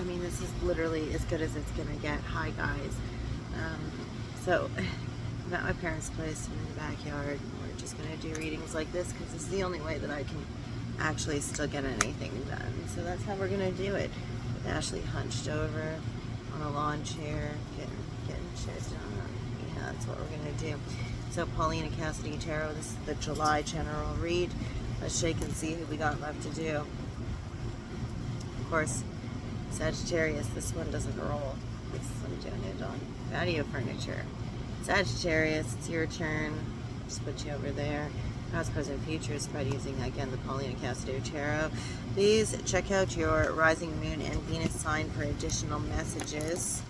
mean, this is literally as good as it's going to get. Hi, guys. So, I'm at my parents' place in the backyard. We're just going to do readings like this because it's the only way that I can actually still get anything done. So that's how we're going to do it. With Ashley hunched over on a lawn chair, getting shit done. Yeah, that's what we're going to do. So, Paulina Tarot, this is the July general read. Let's shake and see who we got left to do. Of course, Sagittarius, this one doesn't roll. I'm doing it on patio furniture. Sagittarius, it's your turn. Just put you over there. Past, present, future spread using, again, the Paulina Tarot. Please check out your rising moon and Venus sign for additional messages.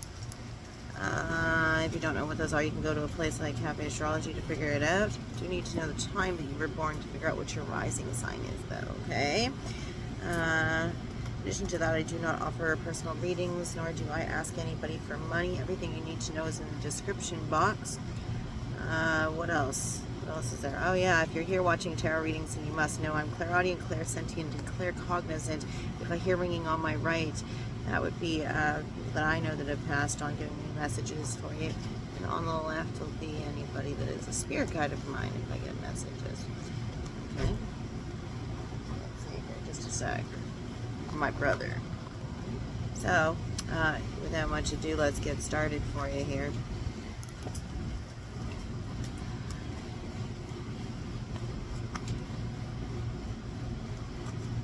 If you don't know what those are, you can go to a place like Cafe Astrology to figure it out. You do need to know the time that you were born to figure out what your rising sign is, though, okay? In addition to that, I do not offer personal readings, nor do I ask anybody for money. Everything you need to know is in the description box. What else? What else is there? Oh yeah, if you're here watching tarot readings, then you must know I'm clairaudient, clairsentient, and claircognizant. If I hear ringing on my right, that would be that I know that I've passed on giving me messages for you. And on the left will be anybody that is a spirit guide of mine if I get messages. Okay? Let's see here, just a sec. My brother. So, without much ado, let's get started for you here.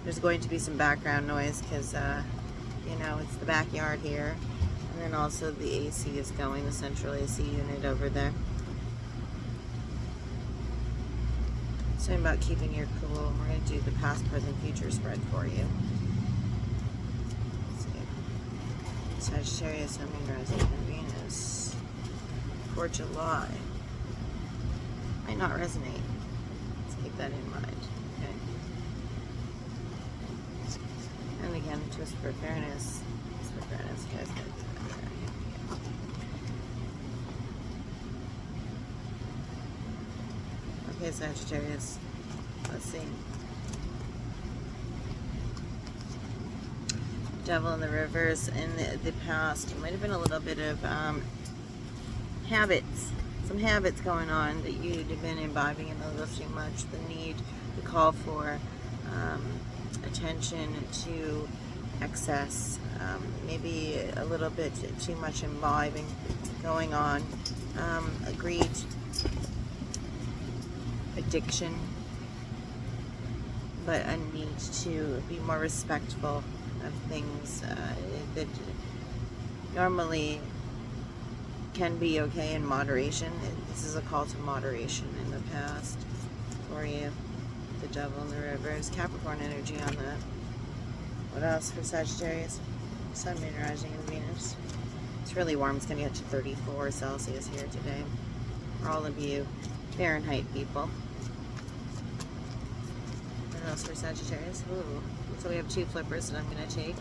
There's going to be some background noise because, you know, it's the backyard here. And then also the AC is going, the central AC unit over there. Something about keeping your cool. We're going to do the past, present, future spread for you. Sagittarius, Sun, Moon, Rising, and Venus for July. Might not resonate. Let's keep that in mind. Okay. And again, just for fairness, you guys gotta do that there. Okay, Sagittarius. Let's see. Devil in the reverse. In the past, you might have been a little bit of some habits going on that you'd have been imbibing in a little too much. The need to call for attention to excess, maybe a little bit too much imbibing going on, greed, addiction, but a need to be more respectful of things that normally can be okay in moderation. This is a call to moderation in the past for you. The Devil in the reverse, Capricorn energy on that. What else for Sagittarius? Sun, Moon, Rising, and Venus. It's really warm. It's going to get to 34 Celsius here today. For all of you Fahrenheit people. What else for Sagittarius? Ooh. So we have two flippers that I'm going to take.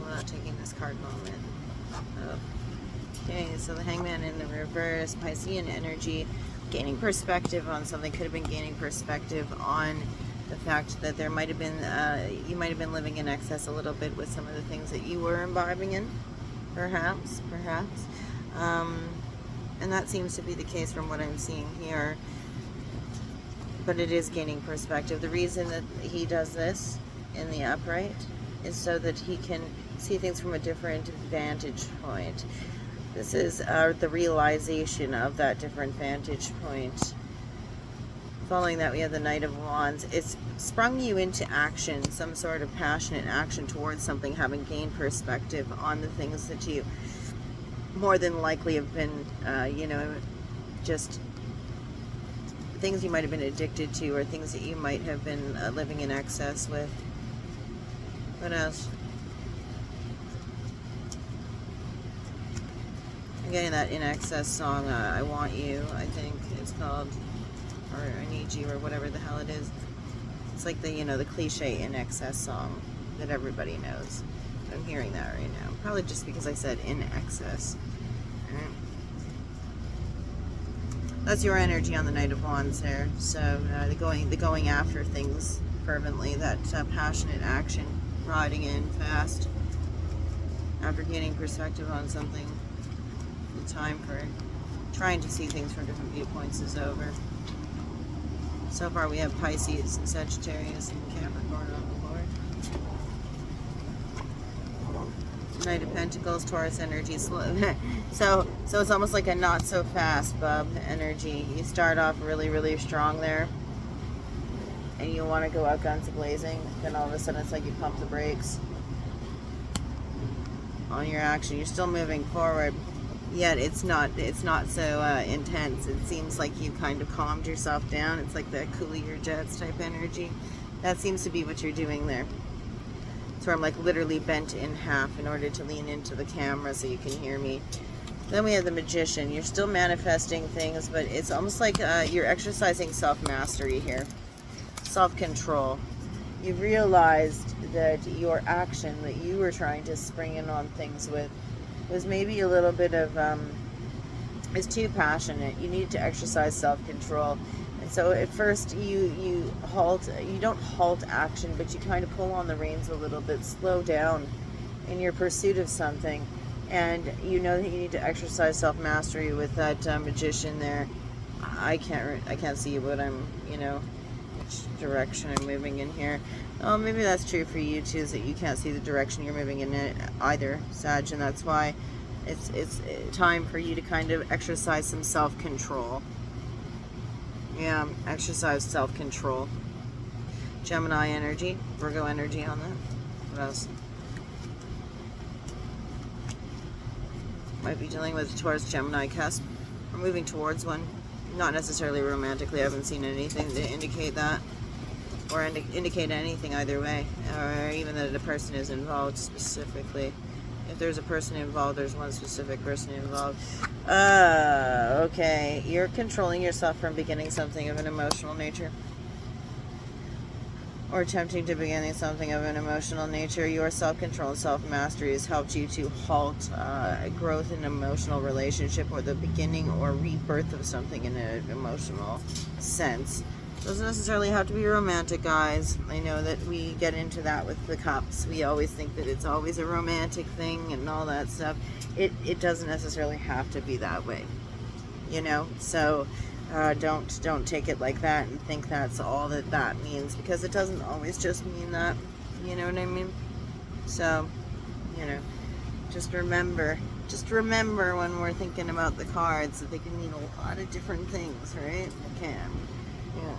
I'm not taking this card moment. Oh. Okay, so the Hangman in the reverse, Piscean energy, gaining perspective on something. Could have been gaining perspective on the fact that there might have been, you might have been living in excess a little bit with some of the things that you were imbibing in, perhaps. And that seems to be the case from what I'm seeing here. But it is gaining perspective. The reason that he does this in the upright is so that he can see things from a different vantage point. This is the realization of that different vantage point. Following that, we have the Knight of Wands. It's sprung you into action, some sort of passionate action towards something, having gained perspective on the things that you more than likely have been, you know, just things you might have been addicted to, or things that you might have been living in excess with. What else? I'm getting that In Excess song, I Want You, I think it's called, or I Need You, or whatever the hell it is. It's like the, you know, the cliche In Excess song that everybody knows. I'm hearing that right now. Probably just because I said in excess. Right. That's your energy on the Knight of Wands there. So the going after things fervently, that passionate action, riding in fast. After gaining perspective on something, the time for trying to see things from different viewpoints is over. So far we have Pisces and Sagittarius and Capricorn on the board. Knight of Pentacles, Taurus energy. So it's almost like a not so fast, bub energy. You start off really, really strong there, and you want to go out guns blazing. Then all of a sudden it's like you pump the brakes on your action. You're still moving forward, yet it's not so intense. It seems like you kind of calmed yourself down. It's like the cool your jets type energy. That seems to be what you're doing there. So I'm like literally bent in half in order to lean into the camera so you can hear me. Then we have the Magician. You're still manifesting things, but it's almost like you're exercising self-mastery here. Self-control. You've realized that your action that you were trying to spring in on things with was maybe a little bit of, is too passionate. You need to exercise self-control. And so at first you don't halt action, but you kind of pull on the reins a little bit, slow down in your pursuit of something. And you know that you need to exercise self-mastery with that Magician there. I can't see what I'm, which direction I'm moving in here. Oh, maybe that's true for you too, is that you can't see the direction you're moving in either, Sag, and that's why it's time for you to kind of exercise some self-control. Yeah, exercise self-control. Gemini energy, Virgo energy on that. What else? Might be dealing with Taurus, Gemini cusp. We're moving towards one. Not necessarily romantically. I haven't seen anything to indicate that. Or indicate anything either way. Or even that a person is involved specifically. If there's a person involved, there's one specific person involved. Okay. You're controlling yourself from beginning something of an emotional nature. Or attempting to begin something of an emotional nature. Your self-control and self-mastery has helped you to halt growth in an emotional relationship, or the beginning or rebirth of something in an emotional sense. Doesn't necessarily have to be romantic, guys. I know that we get into that with the cups. We always think that it's always a romantic thing and all that stuff. It doesn't necessarily have to be that way, so don't take it like that and think that's all that means, because it doesn't always just mean that, you know what I mean? So, just remember when we're thinking about the cards that they can mean a lot of different things, right? They can. Yeah.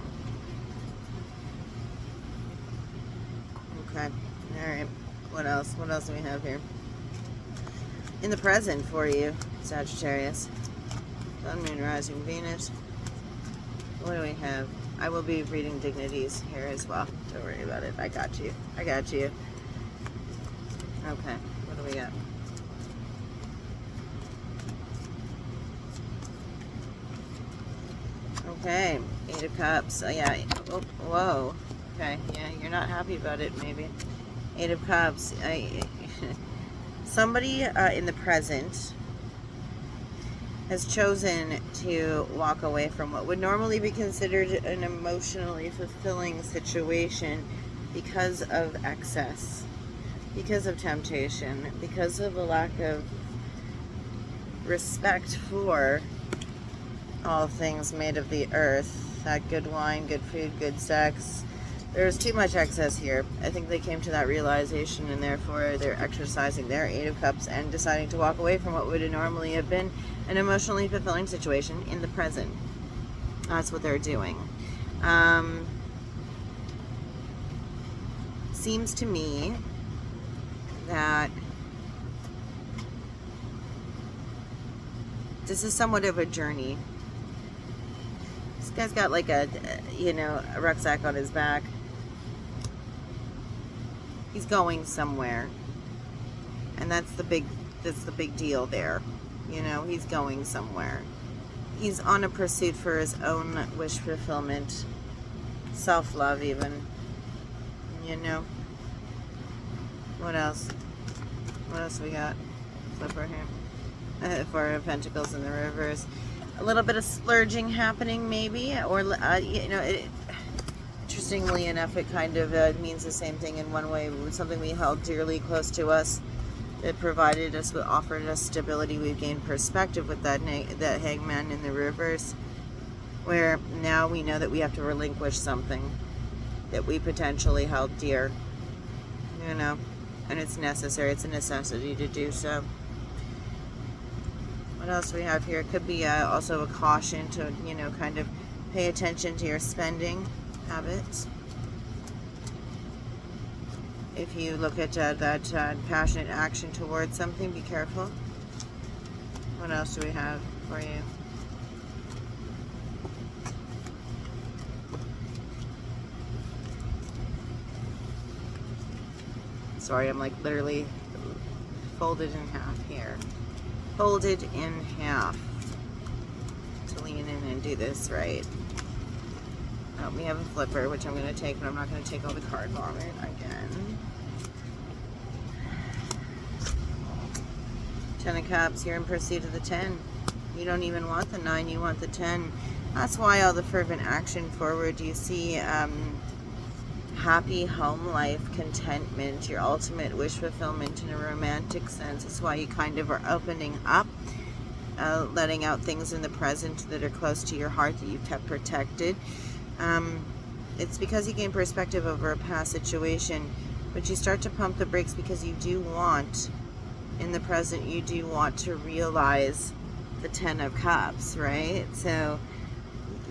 Okay. Alright. What else? What else do we have here? In the present for you, Sagittarius. Sun, Moon, Rising, Venus. What do we have? I will be reading dignities here as well. Don't worry about it. I got you. Okay. What do we got? Okay. 8 of Cups. Yeah. Oh, whoa. Okay. Yeah, you're not happy about it, maybe. 8 of Cups. Somebody in the present has chosen to walk away from what would normally be considered an emotionally fulfilling situation because of excess, because of temptation, because of a lack of respect for all things made of the earth. That good wine, good food, good sex. There's too much excess here. I think they came to that realization, and therefore they're exercising their 8 of Cups and deciding to walk away from what would normally have been an emotionally fulfilling situation in the present. That's what they're doing. Seems to me that this is somewhat of a journey. This guy's got like a rucksack on his back. He's going somewhere, and that's the big deal there. He's going somewhere. He's on a pursuit for his own wish fulfillment, self-love even. What else? What else we got? Flipper here. 4 of Pentacles in the reverse. A little bit of splurging happening, maybe, or interestingly enough, it kind of means the same thing in one way. Something we held dearly close to us that provided us, offered us stability. We've gained perspective with that Hangman in the reverse, where now we know that we have to relinquish something that we potentially held dear, you know, and it's necessary. It's a necessity to do so. What else do we have here? It could be also a caution to, you know, kind of pay attention to your spending habits. If you look at that passionate action towards something, be careful. What else do we have for you? Sorry, I'm like literally folded in half here. Folded in half. To lean in and do this right. Oh, we have a flipper, which I'm going to take, but I'm not going to take all the card vomit again. 10 of Cups, you're in pursuit of the 10. You don't even want the 9, you want the 10. That's why all the fervent action forward. You see happy home life, contentment, your ultimate wish fulfillment in a romantic sense. That's why you kind of are opening up, letting out things in the present that are close to your heart that you've kept protected. It's because you gain perspective over a past situation, but you start to pump the brakes because you do want, in the present, you do want to realize the 10 of Cups, right? So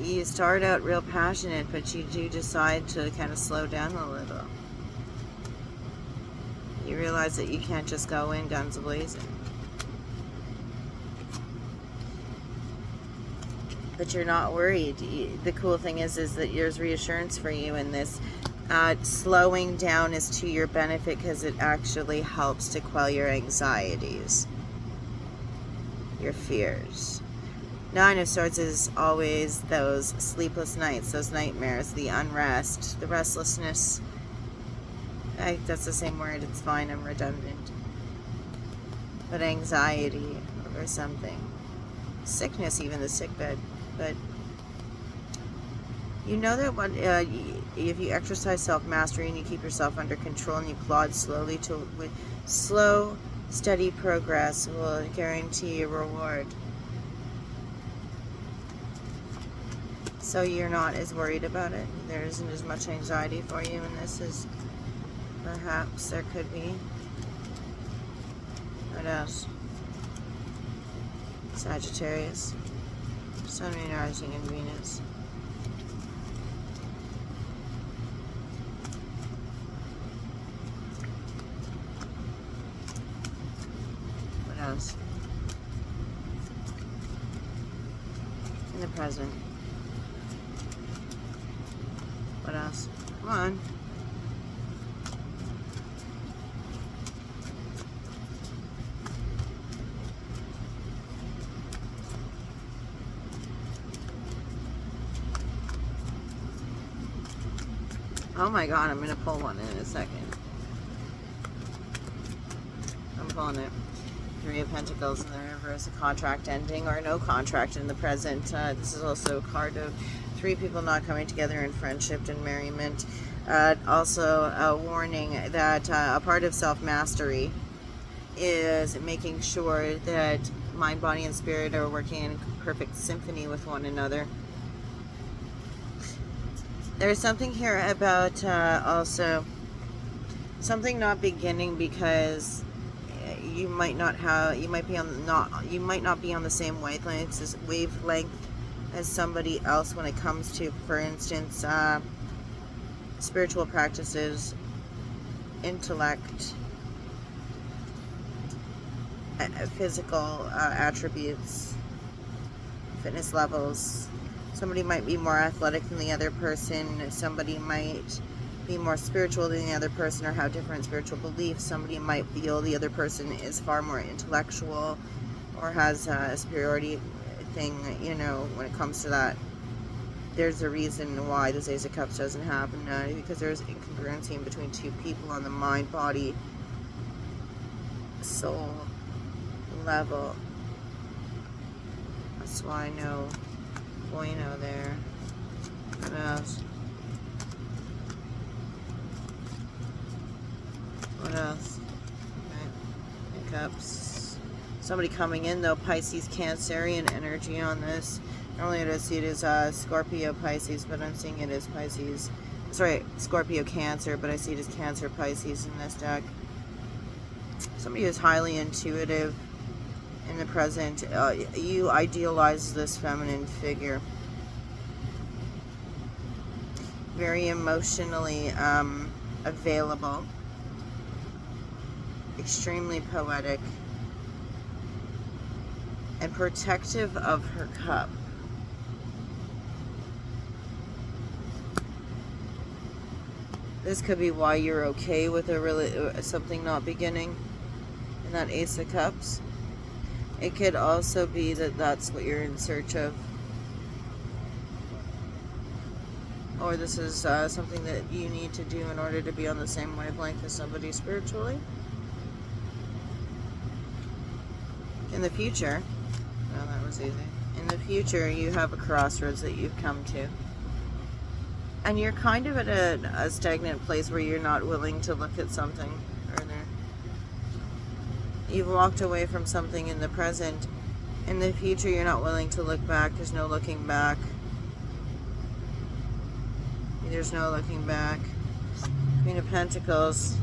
you start out real passionate, but you do decide to kind of slow down a little. You realize that you can't just go in guns blazing. But you're not worried. The cool thing is that there's reassurance for you in this. Slowing down is to your benefit because it actually helps to quell your anxieties, your fears. 9 of Swords is always those sleepless nights, those nightmares, the unrest, the restlessness. That's the same word, it's fine, I'm redundant. But anxiety over something. Sickness, even the sickbed. But you know that if you exercise self-mastery and you keep yourself under control and you plod slowly with slow, steady progress will guarantee a reward. So you're not as worried about it. There isn't as much anxiety for you in this as perhaps there could be. What else? Sagittarius. Sun, Moon, Rising, and Venus. What else? In the present. What else? Come on. Oh my god, I'm going to pull one in a second. I'm pulling it. 3 of Pentacles in the reverse, a contract ending or no contract in the present. This is also a card of 3 people not coming together in friendship and merriment. Also a warning that a part of self-mastery is making sure that mind, body, and spirit are working in perfect symphony with one another. There's something here about also something not beginning because you might not be on the same wavelength as somebody else when it comes to, for instance, spiritual practices, intellect, physical attributes, fitness levels. Somebody might be more athletic than the other person. Somebody might be more spiritual than the other person or have different spiritual beliefs. Somebody might feel the other person is far more intellectual or has a superiority thing, you know, when it comes to that. There's a reason why this Ace of Cups doesn't happen, because there's incongruency in between 2 people on the mind, body, soul level. That's why I know bueno there. What else? What else? Okay. Cups. Somebody coming in though, Pisces, Cancerian energy on this. Normally I see it as Scorpio, Pisces, but I'm seeing it as Pisces. Sorry, Scorpio, Cancer, but I see it as Cancer, Pisces in this deck. Somebody who's highly intuitive in the present. You idealize this feminine figure. Very emotionally available. Extremely poetic. And protective of her cup. This could be why you're okay with something not beginning in that Ace of Cups. It could also be that that's what you're in search of. Or this is something that you need to do in order to be on the same wavelength as somebody spiritually. In the future, well, that was easy. In the future, you have a crossroads that you've come to. And you're kind of at a stagnant place where you're not willing to look at something further. You've walked away from something in the present. In the future, you're not willing to look back. There's no looking back. There's no looking back. Queen of Pentacles.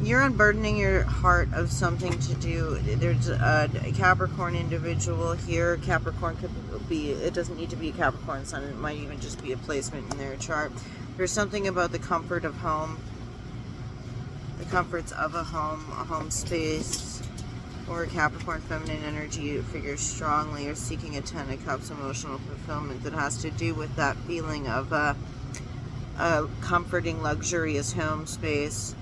You're unburdening your heart of something to do. There's a Capricorn individual here. Capricorn could be, it doesn't need to be a Capricorn sun. It might even just be a placement in their chart. There's something about the comfort of home. The comforts of a home space. Or Capricorn feminine energy figures strongly. You're seeking a Ten of Cups emotional fulfillment that has to do with that feeling of a comforting, luxurious home space.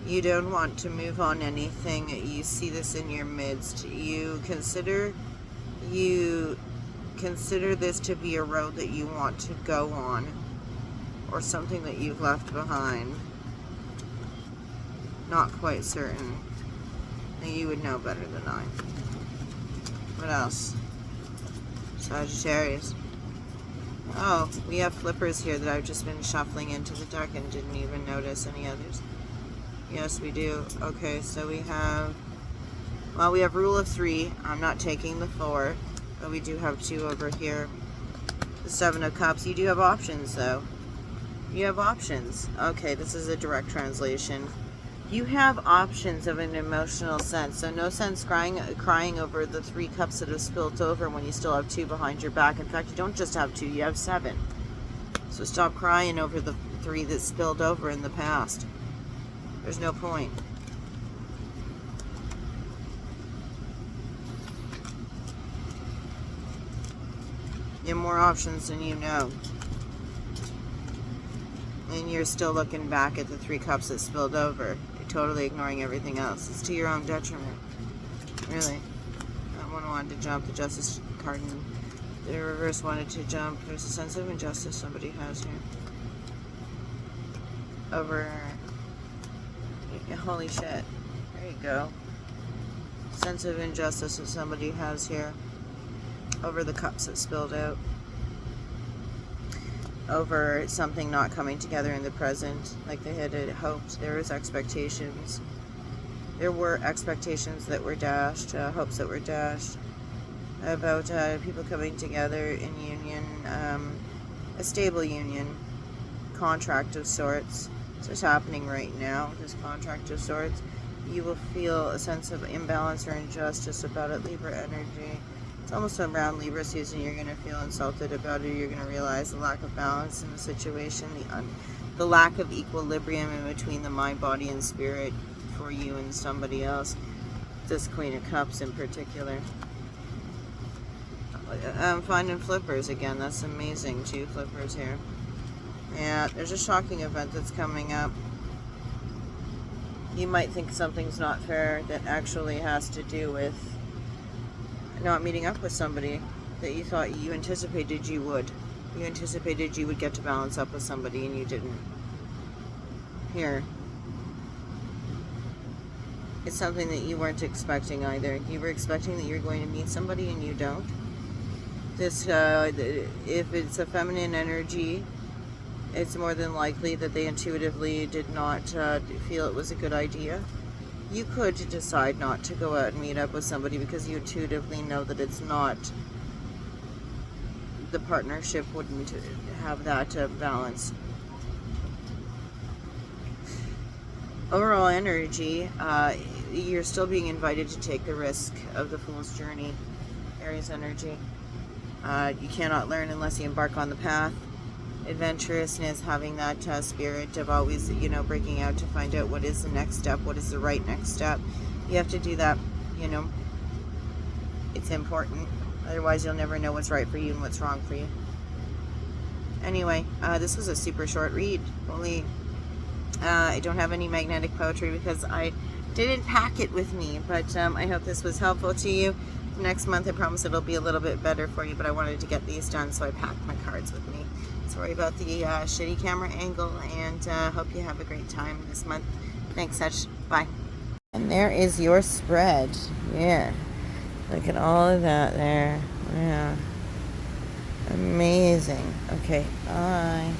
You don't want to move on anything. You see this in your midst. You consider this to be a road that you want to go on, or something that you've left behind. Not quite certain. You would know better than I. What else? Sagittarius. Oh, we have flippers here that I've just been shuffling into the deck and didn't even notice any others. Yes, we do. Okay, so we have rule of 3. I'm not taking the 4, but we do have 2 over here. The 7 of Cups. You do have options, though. You have options. Okay, this is a direct translation. You have options of an emotional sense. So no sense crying over the 3 cups that have spilled over when you still have 2 behind your back. In fact, you don't just have 2, you have 7. So stop crying over the 3 that spilled over in the past. There's no point. You have more options than you know. And you're still looking back at the 3 cups that spilled over. You're totally ignoring everything else. It's to your own detriment. Really. That one wanted to jump. The Justice card in the reverse wanted to jump. There's a sense of injustice somebody has here. Over... Holy shit. There you go. Sense of injustice that somebody has here. Over the cups that spilled out. Over something not coming together in the present like they had hoped. There was expectations. There were expectations that were dashed, hopes that were dashed about people coming together in union, a stable union, contract of sorts. This is happening right now, this contract of sorts. You will feel a sense of imbalance or injustice about it, Libra energy. It's almost around Libra season. You're going to feel insulted about it. You're going to realize the lack of balance in the situation, the lack of equilibrium in between the mind, body, and spirit for you and somebody else. This Queen of Cups in particular. I'm finding flippers again. That's amazing. 2 flippers here. Yeah, there's a shocking event that's coming up. You might think something's not fair that actually has to do with not meeting up with somebody that you thought you anticipated you would. You anticipated you would get to balance up with somebody and you didn't. Here. It's something that you weren't expecting either. You were expecting that you're going to meet somebody and you don't. This, if it's a feminine energy, it's more than likely that they intuitively did not feel it was a good idea. You could decide not to go out and meet up with somebody because you intuitively know that it's not, the partnership wouldn't have that balance. Overall energy, you're still being invited to take the risk of the Fool's Journey, Aries energy. You cannot learn unless you embark on the path. Adventurousness, having that spirit of always, you know, breaking out to find out what is the next step, what is the right next step. You have to do that, you know. It's important. Otherwise, you'll never know what's right for you and what's wrong for you. Anyway, this was a super short read. Only, I don't have any magnetic poetry because I didn't pack it with me. But I hope this was helpful to you. Next month, I promise it'll be a little bit better for you. But I wanted to get these done, so I packed my cards with me. Sorry about the shitty camera angle, and hope you have a great time this month. Thanks, Sag. Bye. And there is your spread. Yeah. Look at all of that there. Yeah. Amazing. Okay. Bye.